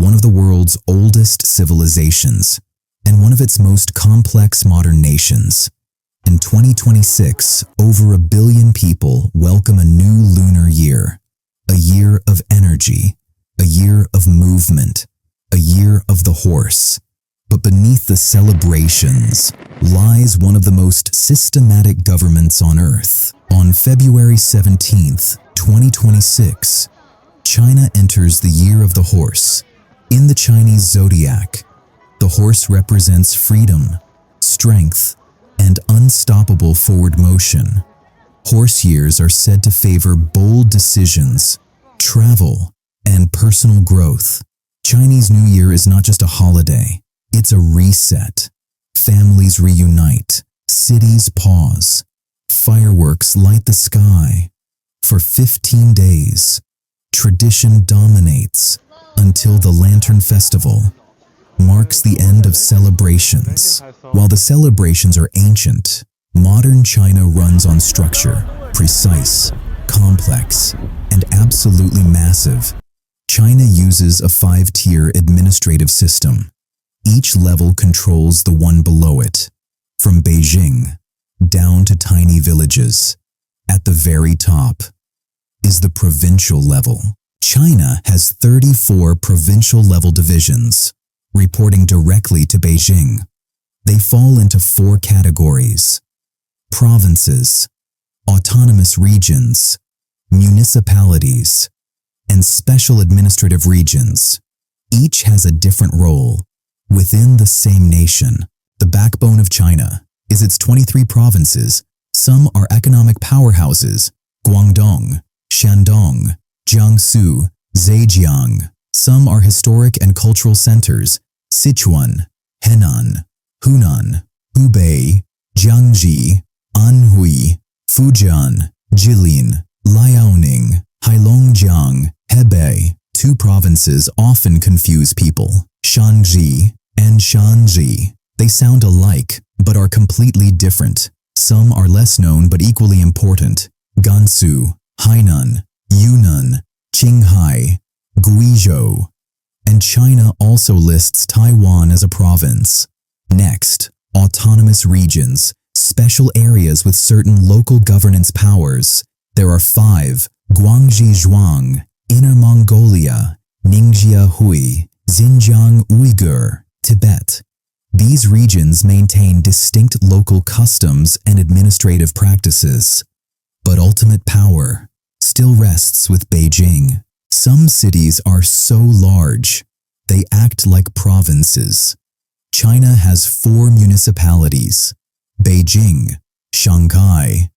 one of the world's oldest civilizations, and one of its most complex modern nations. In 2026, over 1 billion people welcome a new lunar year, a year of energy, a year of movement, a year of the horse. But beneath the celebrations lies one of the most systematic governments on Earth. On February 17th, 2026, China enters the year of the horse. In the Chinese zodiac, the horse represents freedom, strength, and unstoppable forward motion. Horse years are said to favor bold decisions, travel, and personal growth. Chinese New Year is not just a holiday, it's a reset. Families reunite, cities pause, fireworks light the sky. For 15 days, tradition dominates until the Lantern Festival marks the end of celebrations. While the celebrations are ancient, modern China runs on structure, precise, complex, and absolutely massive. China uses a 5-tier administrative system. Each level controls the one below it, from Beijing down to tiny villages. At the very top is the provincial level. China has 34 provincial-level divisions, reporting directly to Beijing. They fall into 4 categories: provinces, autonomous regions, municipalities, and special administrative regions. Each has a different role within the same nation. The backbone of China is its 23 provinces. Some are economic powerhouses: Guangdong, Shandong, Jiangsu, Zhejiang. Some are historic and cultural centers: Sichuan, Henan, Hunan, Hubei, Jiangxi, Anhui, Fujian, Jilin, Liaoning, Heilongjiang, Hebei. 2 provinces often confuse people: Shanxi and Shanxi. They sound alike, but are completely different. Some are less known but equally important: Gansu, Hainan, Yunnan, Qinghai, Guizhou. And China also lists Taiwan as a province. Next, autonomous regions, special areas with certain local governance powers. There are 5: Guangxi Zhuang, Inner Mongolia, Ningxia Hui, Xinjiang Uyghur, Tibet. These regions maintain distinct local customs and administrative practices. But ultimate power still rests with Beijing. Some cities are so large, they act like provinces. China has 4 municipalities: Beijing, Shanghai,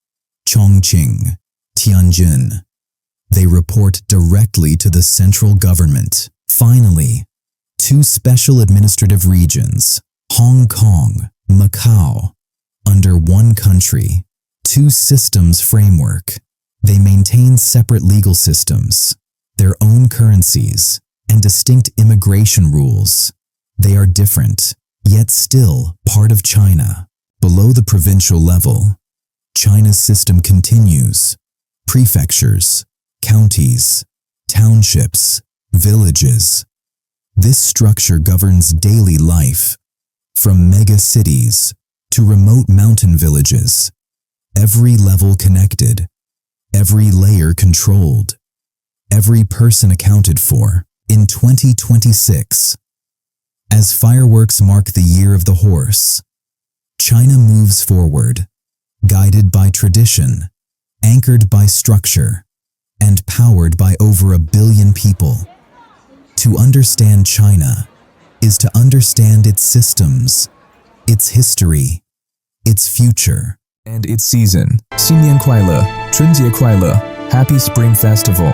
Chongqing, Tianjin. They report directly to the central government. Finally, 2 special administrative regions: Hong Kong, Macau, under one country. 2 systems framework. They maintain separate legal systems, their own currencies, and distinct immigration rules. They are different, yet still part of China. Below the provincial level, China's system continues: prefectures, counties, townships, villages. This structure governs daily life, from mega cities to remote mountain villages. Every level connected, every layer controlled, every person accounted for. In 2026, as fireworks mark the year of the horse, China moves forward, guided by tradition, anchored by structure, and powered by over 1 billion people. To understand China is to understand its systems, its history, its future, and its season. 新年快乐，春节快乐，Happy Spring Festival.